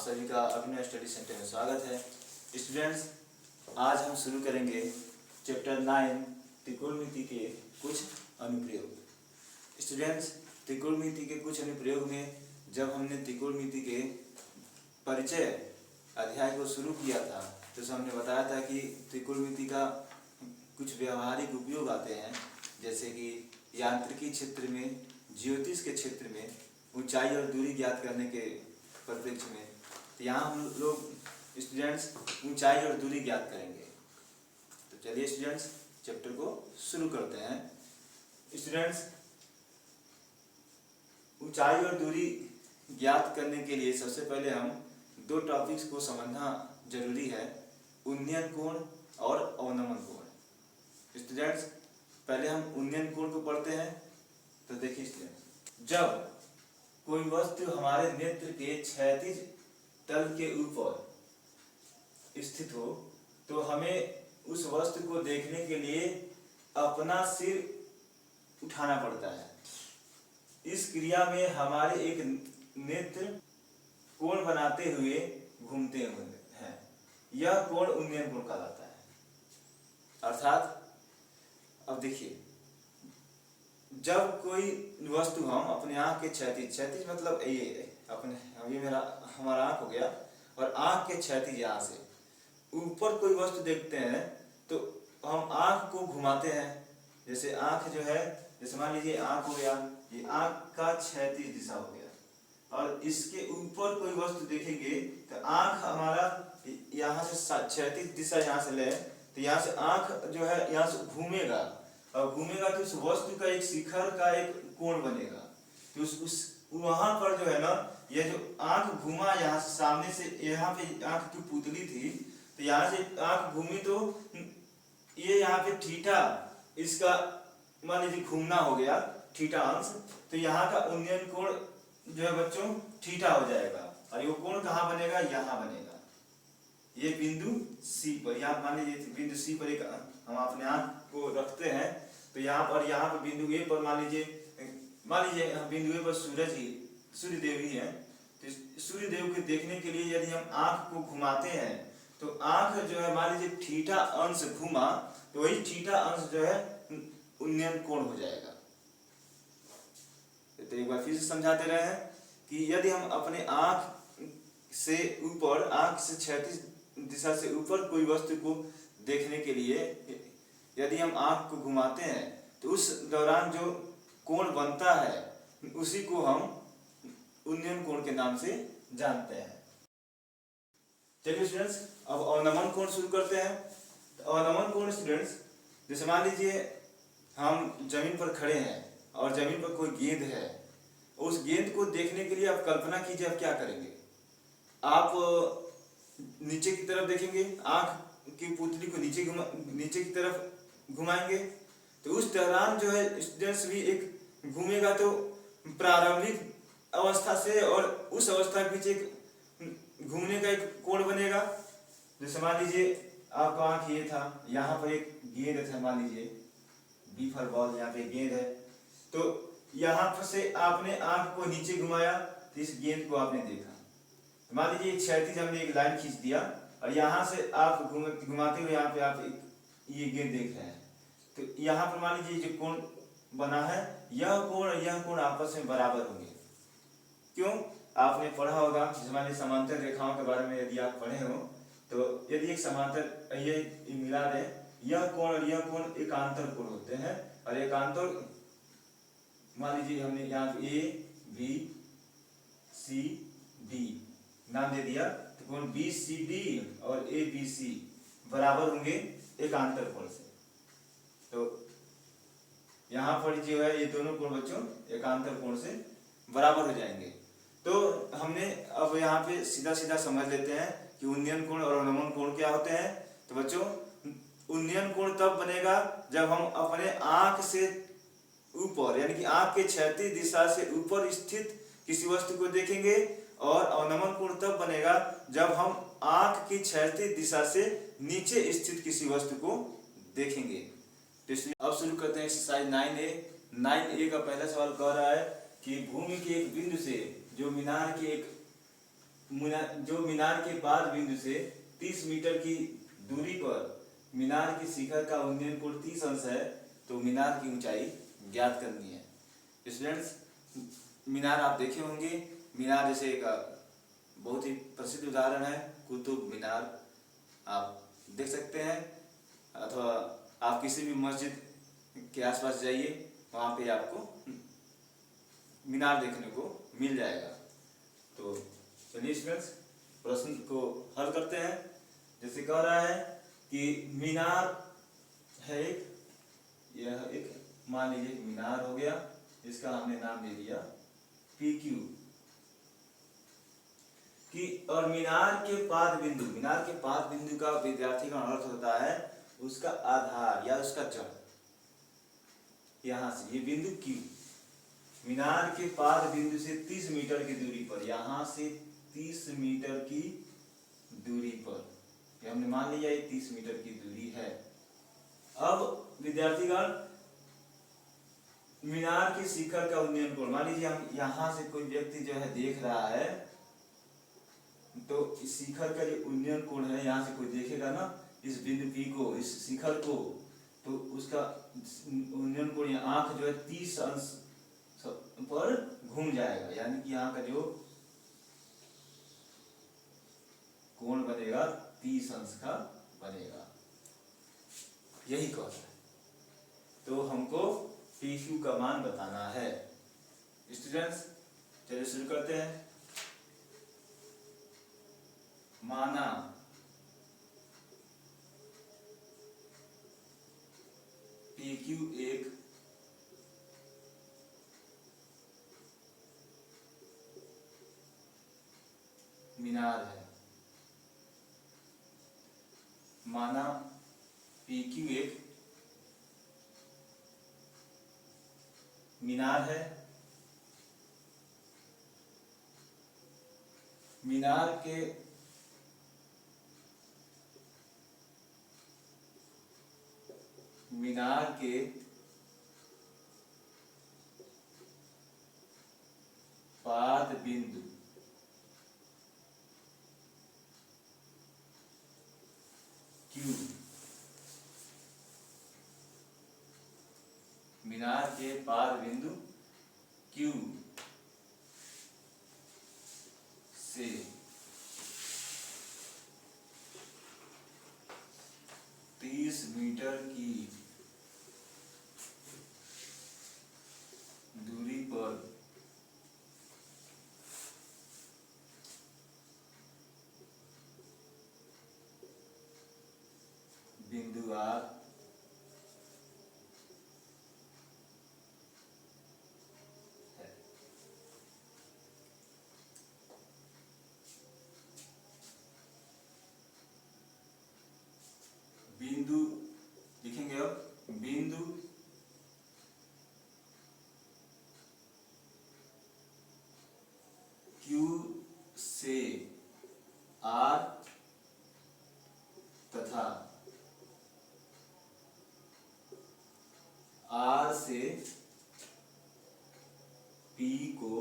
सभी का अभिनव study centre में स्वागत है। स्टूडेंट्स, आज हम शुरू करेंगे चैप्टर 9 त्रिकोणमिति के कुछ अनुप्रयोग। स्टूडेंट्स, त्रिकोणमिति के कुछ अनुप्रयोग में जब हमने त्रिकोणमिति के परिचय अध्याय को शुरू किया था तो हमने बताया था कि त्रिकोणमिति का कुछ व्यवहारिक उपयोग आते हैं, जैसे कि यांत्रिकी क्षेत्र में, ज्योतिष के क्षेत्र में, ऊंचाई और दूरी ज्ञात करने के परिप्रेक्ष्य में। तो यहाँ हम लोग स्टूडेंट्स ऊंचाई और दूरी ज्ञात करेंगे। तो चलिए स्टूडेंट्स चैप्टर को शुरू करते हैं। स्टूडेंट्स, ऊंचाई और दूरी ज्ञात करने के लिए सबसे पहले हम दो टॉपिक्स को समझना जरूरी है, उन्नयन कोण और अवनमन कोण। स्टूडेंट्स, पहले हम उन्नयन कोण को पढ़ते हैं। तो देखिए स्टूडेंट्स, जब कोई वस्तु हमारे नेत्र के क्षैतिज तल के ऊपर स्थित हो तो हमें उस वस्तु को देखने के लिए अपना सिर उठाना पड़ता है। इस क्रिया में हमारे एक नेत्र कोण बनाते हुए घूमते हुए हैं। यह कोण उन्नयन कोण कहलाता है। अर्थात अब देखिए, जब कोई वस्तु हम अपने आँख के क्षैतिज मतलब ये अपने हमारा आँख हो गया और आँख के क्षैतिज यहाँ से ऊपर कोई वस्तु देखते हैं तो हम आँख को घुमाते हैं। जैसे आँख जो है, जैसे मान लीजिए आँख हो गया, ये आँख का क्षैतिज दिशा हो गया और इसके ऊपर कोई वस्तु देखेंगे तो आँख हमारा यहाँ से क्षैतिज दिशा यहाँ से ले तो यहाँ से आँख जो है यहाँ से घूमेगा और घूमेगा तो उस वस्तु का एक शिखर का एक कोण बनेगा। तो उस वहां पर जो है ना, ये जो आंख घूमा यहाँ से सामने से, यहाँ पे आंख की पुतली थी तो यहाँ से आंख घूमी तो ये यहाँ पे थीटा, इसका मान लीजिए घूमना हो गया थीटा अंश, तो यहाँ का उन्नयन कोण जो है बच्चों थीटा हो जाएगा और ये कोण कहाँ बनेगा, यहाँ बनेगा। ये बिंदु सी पर, यहाँ मान लीजिए बिंदु सी पर एक हम अपने आँख को रखते हैं तो यहाँ पर बिंदु ए पर मान लीजिए बिंदु ए पर सूर्य देव ही है। तो सूर्य देव को देखने के लिए यदि हम आँख को घुमाते हैं तो आँख जो है मान लीजिए थीटा अंश घुमा तो वही थीटा अंश जो है उन्नयन कोण हो जाएगा। तो एक बार फिर से समझाते रहे हैं कि यदि हम अपने आँख से ऊपर, आँख से क्षैतिज दिशा से ऊपर कोई वस्तु को देखने के लिए यदि हम आँख को घुमाते हैं तो उस दौरान जो कोण बनता है उसी को हम उन्नयन कोण के नाम से जानते हैं। चलिए स्टूडेंट्स, अब अवनमन कोण शुरू करते हैं। तो अवनमन कोण स्टूडेंट्स, जैसे मान लीजिए हम जमीन पर खड़े हैं और जमीन पर कोई गेंद है, उस गेंद को देखने के लिए आप कल्पना कीजिए आप क्या करेंगे। आप नीचे की तरफ देखेंगे, आँख की पुतली को नीचे की तरफ घुमाएंगे तो उस दौरान जो है स्टूडेंट्स भी एक घूमेगा तो प्रारंभिक अवस्था से और उस अवस्था के बीच एक घूमने का एक कोण बनेगा। जैसे मान लीजिए आपका आँख ये था, यहाँ पर एक गेंद था, मान लीजिए बी फॉर बॉल, यहाँ पे गेंद है तो यहाँ पर से आपने आँख को नीचे घुमाया तो इस गेंद को आपने देखा। मान लीजिए क्षैतिज हमने एक लाइन खींच दिया और यहाँ से आप घुमाते हुए यहाँ पे आप ये गेंद देख रहे हैं तो यहाँ पर मान लीजिए जो कोण बना है, यह कोण आपस में बराबर होंगे। क्यों? आपने पढ़ा होगा, जैसे मान लीजिए समांतर रेखाओं के बारे में यदि आप पढ़े हो तो यदि एक समांतर ये मिला दे, यह कोण और यह कोण एकांतर कोण होते हैं और एकांतर मान लीजिए हमने यहाँ ए बी सी डी नाम दे दिया तो कोण बी सी डी और ए बी सी बराबर होंगे एकांतर कोण से। तो यहाँ पर जो है ये दोनों कोण बच्चों एकांतर कोण से बराबर हो जाएंगे। तो हमने अब यहाँ पे सीधा सीधा समझ लेते हैं कि उन्नयन कोण और अवनमन कोण क्या होते हैं। तो बच्चों, उन्नयन कोण तब बनेगा जब हम अपने आँख से ऊपर यानी कि आँख के क्षैतिज दिशा से ऊपर स्थित किसी वस्तु को देखेंगे और अवनमन कोण तब बनेगा जब हम आँख की क्षैतिज दिशा से नीचे स्थित किसी वस्तु को देखेंगे। तो इसलिए अब शुरू करते हैं एक्सरसाइज 9A। 9A का पहला सवाल कह रहा है कि भूमि के एक बिंदु से जो मीनार के एक जो मीनार के पाद बिंदु से 30 मीटर की दूरी पर मीनार की शिखर का उन्नयन कोण 30 अंश है, तो मीनार की ऊंचाई ज्ञात करनी है। स्टूडेंट्स, मीनार आप देखे होंगे। मीनार जैसे एक बहुत ही प्रसिद्ध उदाहरण है कुतुब मीनार, आप देख सकते हैं, अथवा आप किसी भी मस्जिद के आसपास जाइए, वहाँ पे आपको मीनार देखने को मिल जाएगा। तो चलिए स्टूडेंट्स, प्रश्न को हल करते हैं। जैसे कह रहा है कि मीनार है यह एक मान लीजिए मीनार हो गया, इसका हमने नाम दे दिया PQ कि, और मीनार के पाद बिंदु का विद्यार्थी का अर्थ होता है उसका आधार या उसका जड़। यहाँ से ये बिंदु Q मीनार के पाद बिंदु से 30 मीटर की दूरी पर, यहाँ से 30 मीटर की दूरी पर, ये हमने मान लिया ये 30 मीटर की दूरी है। अब विद्यार्थीगण, मीनार की शिखर का उन्नयन कोण, मान लीजिए हम यहाँ से कोई व्यक्ति जो है देख रहा है, तो इस शिखर का जो उन्नयन कोण है, यहाँ से कोई देखेगा ना इस बिंदु P को, इस शिखर को, तो उसका उन्नयन कोण या आंख जो है 30 अंश पर घूम जाएगा, यानी कि यहाँ का जो कोण बनेगा 30 अंश का बनेगा, यही कौन है। तो हमको PQ का मान बताना है। स्टूडेंट्स, चलिए शुरू करते हैं। माना PQ एक मीनार है। माना PQ एक मीनार है। मीनार के पाद बिंदु Q, मीनार के पाद बिंदु Q से 30 मीटर की दूरी पर बिंदु R है। बिंदु लिखेंगे, अब बिंदु Q से R तथा R से P को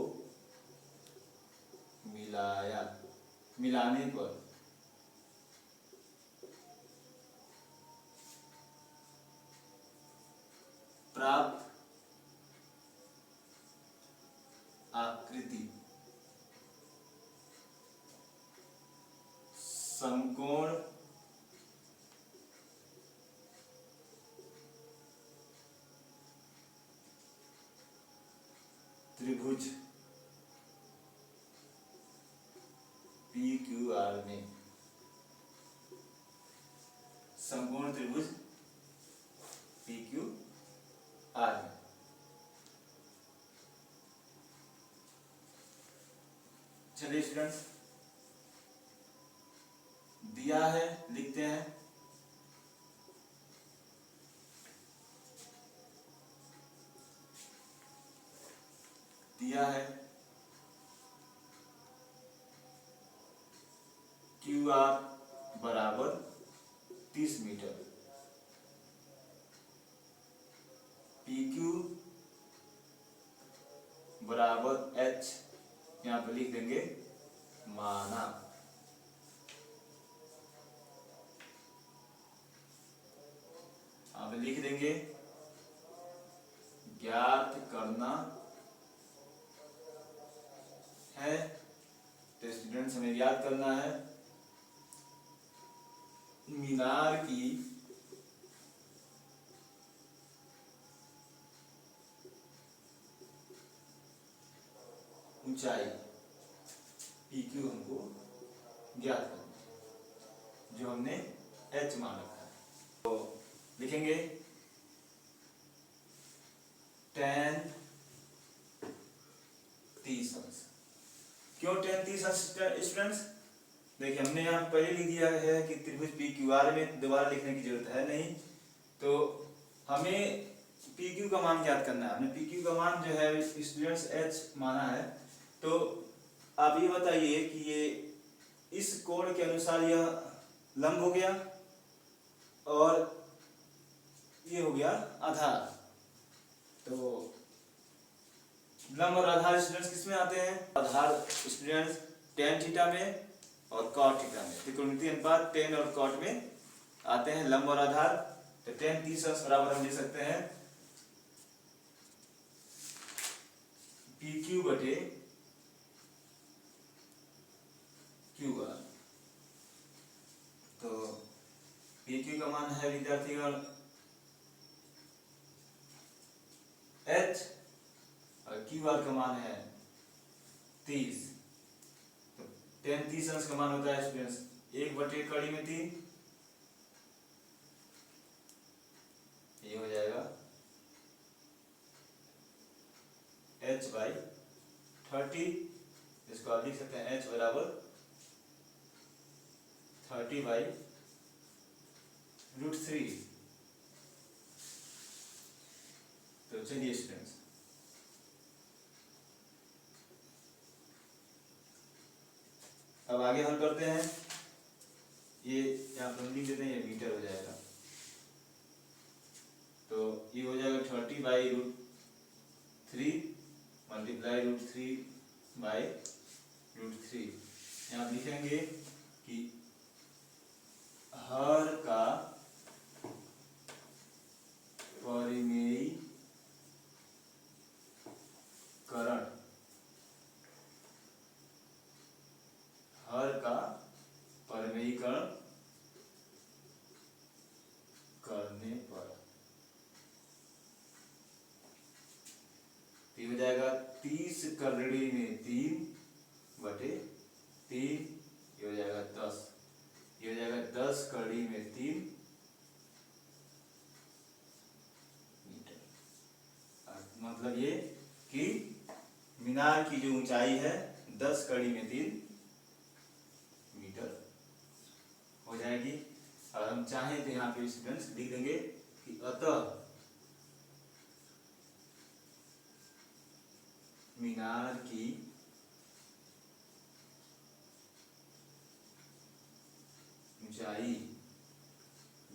मिलाने पर प्राप्त आकृति समकोण त्रिभुज PQR में, समकोण त्रिभुज PQR में। चलिए स्टूडेंट्स, दिया है, लिखते हैं। दिया है QR बराबर 30 मीटर, PQ बराबर H, यहाँ पर लिख देंगे माना। अब लिख देंगे ज्ञात करना है, तो स्टूडेंट्स हमें याद करना है मीनार की ऊंचाई PQ हमको ज्ञात करना है, जो हमने h मान रखा है। तो लिखेंगे tan 30 अंश। क्यों tan 30 अंश स्टूडेंट्स? देखिए हमने यहाँ पहले लिख दिया है कि त्रिभुज PQR में दोबारा लिखने की जरूरत है नहीं, तो हमें PQ का मान ज्ञात करना है। हमने PQ का मान जो है स्टूडेंट्स h माना है, तो आप ये बताइए कि ये इस कोण के अनुसार यह लंब हो गया और ये हो गया आधार। तो लंब और आधार स्टूडेंट्स किस में आते हैं? आधार स्टूडेंट्स tan थीटा में और cot थीटा में, त्रिकोणमितीय अनुपात tan और cot में आते हैं लंब और आधार। तो tan 30 अंश बराबर हम ले सकते हैं PQ बटे QR। तो PQ का मान है विद्यार्थीगण h और QR का मान है 30। तो tan 30 अंश का मान होता है स्टूडेंट्स 1 बटे कड़ी में 3, ये हो जाएगा h बाई 30। इसको आप लिख सकते हैं h बराबर 30 बाई √3। तो चलिए स्टूडेंट्स अब आगे हल करते हैं। ये यहाँ पर लिख देते हैं, ये मीटर हो जाएगा। तो ये हो जाएगा 30 बाई √3 मल्टीप्लाई √3 बाई √3। यहाँ लिखेंगे कि हर का परिमेयीकरण, हर का परिमेयीकरण करने पर ये हो जाएगा 30 कड़ी में 3 बटे 3, ये हो जाएगा 10। ये हो जाएगा 10 कड़ी में 3 मीटर। मतलब ये कि मीनार की जो ऊंचाई है 10 कड़ी में 3 मीटर हो जाएगी। और हम चाहें तो यहाँ पे स्टूडेंट्स लिख देंगे कि अतः मीनार की ऊंचाई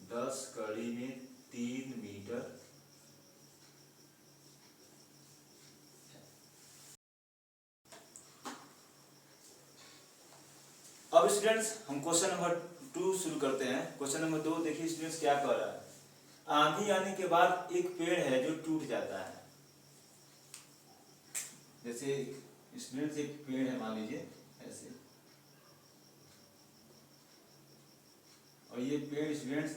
10 कड़ी में 3 मीटर अब स्टूडेंट्स हम क्वेश्चन नंबर 2 शुरू करते हैं। क्वेश्चन नंबर 2 देखिए स्टूडेंट्स क्या कह रहा है। आंधी आने के बाद एक पेड़ है जो टूट जाता है। जैसे स्टूडेंट्स एक पेड़ है मान लीजिए ऐसे, और ये पेड़ स्टूडेंट्स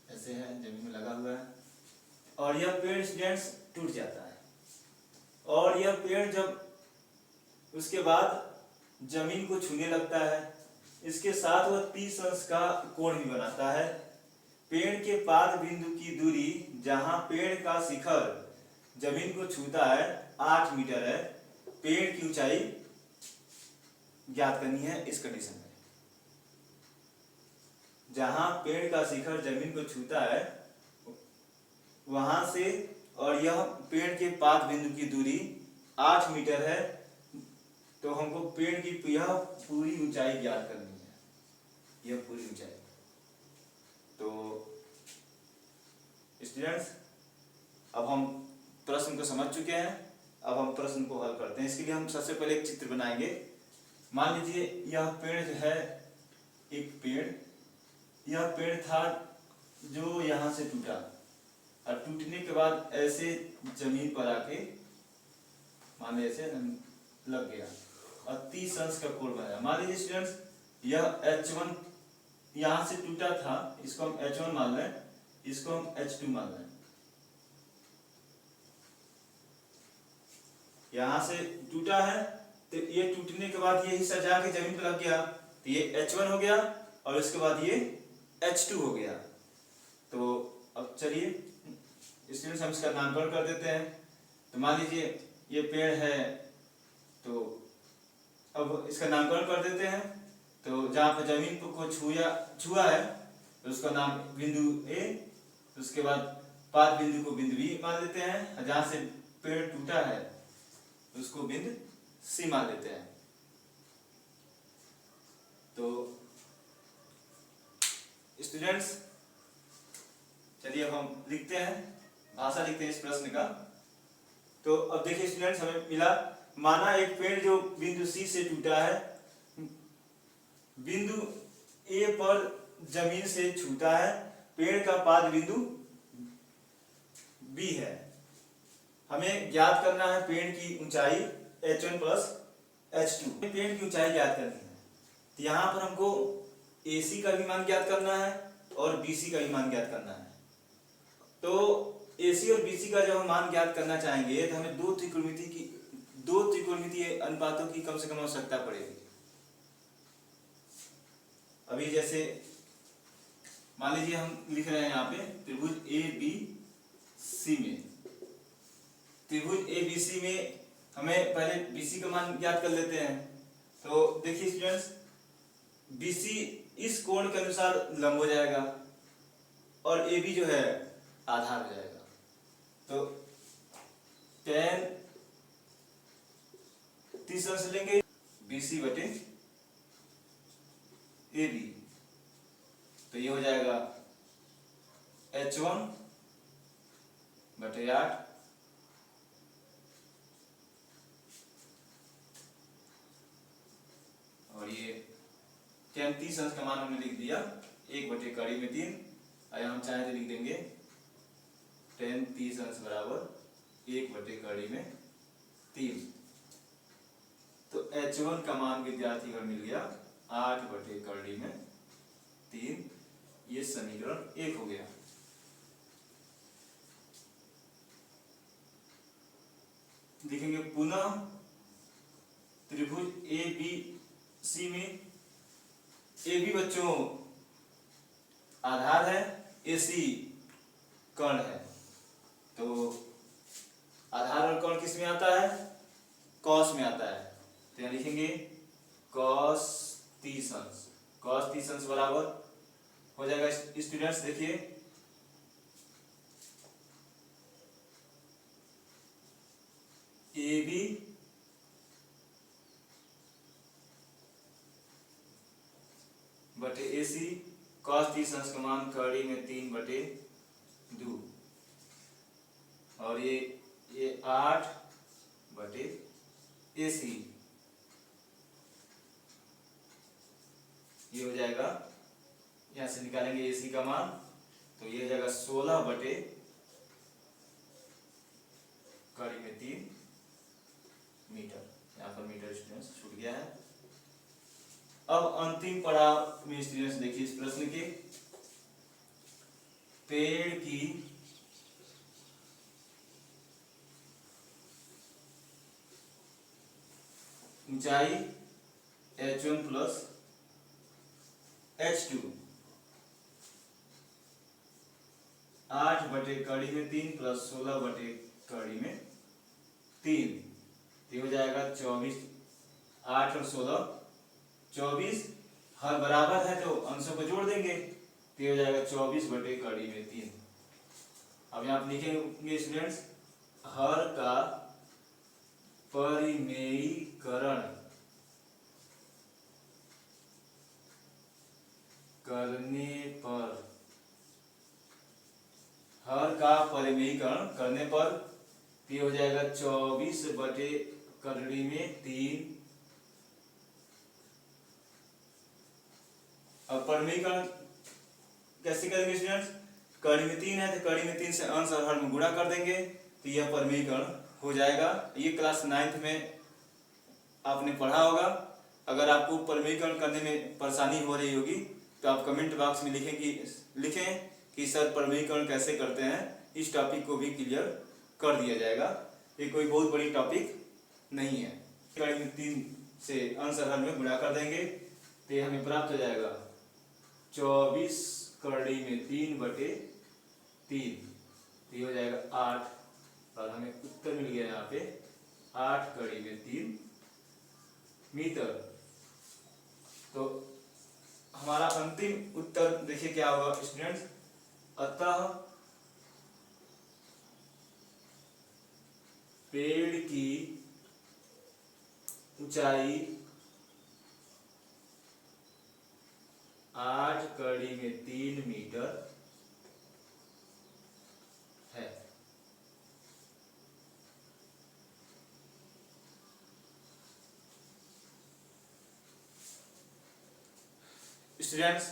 ऐसे है, जमीन में लगा हुआ है, और यह पेड़ स्टूडेंट्स टूट जाता है। और यह पेड़ जब उसके बाद जमीन को छूने लगता है, इसके साथ वह 30 अंश का कोण भी बनाता है। पेड़ के पाद बिंदु की दूरी जहां पेड़ का शिखर जमीन को छूता है 8 मीटर है। पेड़ की ऊंचाई ज्ञात करनी है इस कंडीशन में। जहां पेड़ का शिखर जमीन को छूता है वहां से, और यह पेड़ के पाद बिंदु की दूरी 8 मीटर है, तो हमको पेड़ की यह पूरी ऊंचाई ज्ञात करनी है, यह पूरी ऊंचाई। तो स्टूडेंट्स अब हम प्रश्न को समझ चुके हैं। अब हम प्रश्न को हल करते हैं। इसके लिए हम सबसे पहले एक चित्र बनाएंगे। मान लीजिए यह पेड़ जो है, एक पेड़, यह पेड़ था जो यहाँ से टूटा और टूटने के बाद ऐसे जमीन पर आके मान लीजिए ऐसे लग गया और 30 अंश का कोण बनाया। मान लीजिए स्टूडेंट्स यह H1 यहाँ से टूटा था, इसको हम H1 मान लें, इसको हम H2 मान लें। यहाँ से टूटा है तो ये टूटने के बाद ये हिस्सा जाके जमीन पर लग गया तो ये H1 हो गया और इसके बाद ये H2 हो गया। तो अब चलिए स्टूडेंट्स हम इसका नामकरण कर देते हैं। तो मान लीजिए ये पेड़ है, तो अब इसका नामकरण कर देते हैं। तो जहाँ पर जमीन को छुआ है तो उसका नाम बिंदु ए, उसके बाद पाद बिंदु को बिंदु बी मान लेते हैं, और जहाँ से पेड़ टूटा है उसको बिंदु सी मान लेते हैं। तो स्टूडेंट्स चलिए अब हम लिखते हैं, भाषा लिखते हैं इस प्रश्न का। तो अब देखिए स्टूडेंट्स हमें मिला, माना एक पेड़ जो बिंदु सी से टूटा है, बिंदु ए पर जमीन से छूटा है, पेड़ का पाद बिंदु बी है। हमें ज्ञात करना है पेड़ की ऊंचाई H1 प्लस H2। पेड़ की ऊंचाई ज्ञात करनी है तो यहाँ पर हमको AC का भी मान ज्ञात करना है और BC का भी मान ज्ञात करना है। तो AC और BC का जब हम मान ज्ञात करना चाहेंगे तो हमें दो त्रिकोणमितीय अनुपातों की कम से कम आवश्यकता पड़ेगी। अभी जैसे मान लीजिए हम लिख रहे हैं यहाँ पे त्रिभुज ABC में, त्रिभुज ABC में हमें पहले BC का मान ज्ञात कर लेते हैं। तो देखिए स्टूडेंट्स BC इस कोण के अनुसार लंब हो जाएगा और AB जो है आधार हो जाएगा। तो tan 30 अंश लेंगे BC बटे AB, तो ये हो जाएगा H1 बटे 8 और ये tan 30 अंश का मान हमने लिख दिया 1 बटे कड़ी में 3, और हम चाहे तो लिख देंगे tan 30 अंश बराबर 1 बटे कड़ी में 3। तो H1 का मान विद्यार्थी को मिल गया 8 बटे कड़ी में 3। ये समीकरण 1 हो गया। लिखेंगे पुनः त्रिभुज ABC में AB बच्चों आधार है, AC कर्ण है। तो आधार और कर्ण किस में आता है? कॉस में आता है। तो यहाँ लिखेंगे cos 30 अंश, cos 30 अंश बराबर हो जाएगा स्टूडेंट्स देखिए AB बटे AC, cos 30 अंश का मान कड़ी में 3 बटे 2 और ये 8 बटे AC, ये हो जाएगा, यहाँ से निकालेंगे AC का मान तो ये हो जाएगा 16 बटे कड़ी में 3 मीटर। यहाँ पर मीटर स्टूडेंट्स छूट गया है। अब अंतिम पड़ाव में स्टूडेंट्स देखिए इस प्रश्न के, पेड़ की ऊंचाई H1 प्लस H2 8 बटे कड़ी में 3 प्लस 16 बटे कड़ी में 3, तो हो जाएगा 24। 8 और 16 24, हर बराबर है तो अंशों को जोड़ देंगे तो हो जाएगा 24 बटे कड़ी में 3। अब यहाँ लिखेंगे स्टूडेंट्स हर का परिमेयीकरण करने पर, हर का परिमेयीकरण करने पर 24/3। अब परिमीकरण कैसे करेंगे स्टूडेंट्स? कड़ी में 3 है तो कड़ी में 3 से अंश और हर में गुणा कर देंगे तो यह परिमीकरण हो जाएगा। ये क्लास 9th में आपने पढ़ा होगा। अगर आपको परिमीकरण करने में परेशानी हो रही होगी तो आप कमेंट बॉक्स में लिखें कि सर परिमीकरण कैसे करते हैं। इस टॉपिक को भी क्लियर कर दिया जाएगा। ये कोई बहुत बड़ी टॉपिक नहीं है। कड़ी में 3 से अंश और हर में गुणा कर देंगे तो ये हमें प्राप्त हो जाएगा 24 कड़ी में 3/3, ये हो जाएगा 8 और हमें उत्तर मिल गया यहाँ पे 8 कड़ी में 3 मीटर। तो हमारा अंतिम उत्तर देखिए क्या होगा स्टूडेंट्स। अतः पेड़ की ऊंचाई 8 कड़ी में 3 मीटर है। स्टूडेंट्स,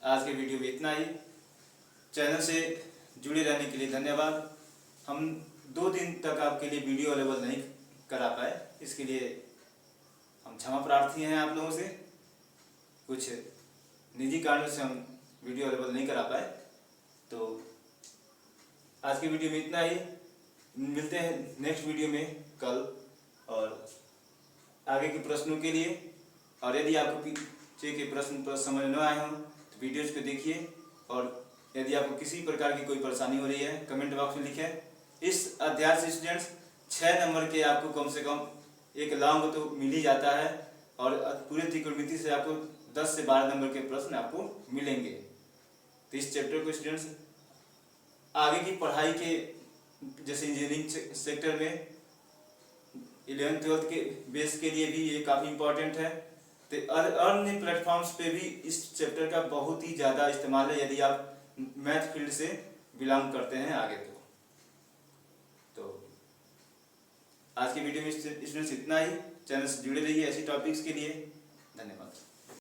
आज के वीडियो में इतना ही। चैनल से जुड़े रहने के लिए धन्यवाद। हम 2 दिन तक आपके लिए वीडियो अवेलेबल नहीं करा पाए, इसके लिए हम क्षमा प्रार्थी हैं आप लोगों से। कुछ निजी कारणों से हम वीडियो अवेलेबल नहीं करा पाए। तो आज के वीडियो में इतना ही। मिलते हैं नेक्स्ट वीडियो में कल और आगे के प्रश्नों के लिए। और यदि आपको पीछे के प्रश्न समझ न आए हों तो वीडियोज को देखिए। और यदि आपको किसी प्रकार की कोई परेशानी हो रही है कमेंट बॉक्स में लिखें। इस अध्याय से स्टूडेंट्स 6 नंबर के आपको कम से कम एक लॉन्ग तो मिल ही जाता है और पूरे त्रिकोणमिति से आपको 10 से 12 नंबर के प्रश्न आपको मिलेंगे। तो इस चैप्टर को स्टूडेंट्स आगे की पढ़ाई के जैसे इंजीनियरिंग सेक्टर में 11th-12th के बेस के लिए भी ये काफ़ी इम्पोर्टेंट है। तो अन्य प्लेटफॉर्म्स पे भी इस चैप्टर का बहुत ही ज़्यादा इस्तेमाल है यदि आप मैथ फील्ड से बिलोंग करते हैं आगे। तो आज की वीडियो में स्टूडेंट्स इतना ही। चैनल से जुड़े रहिए ऐसी टॉपिक्स के लिए। धन्यवाद।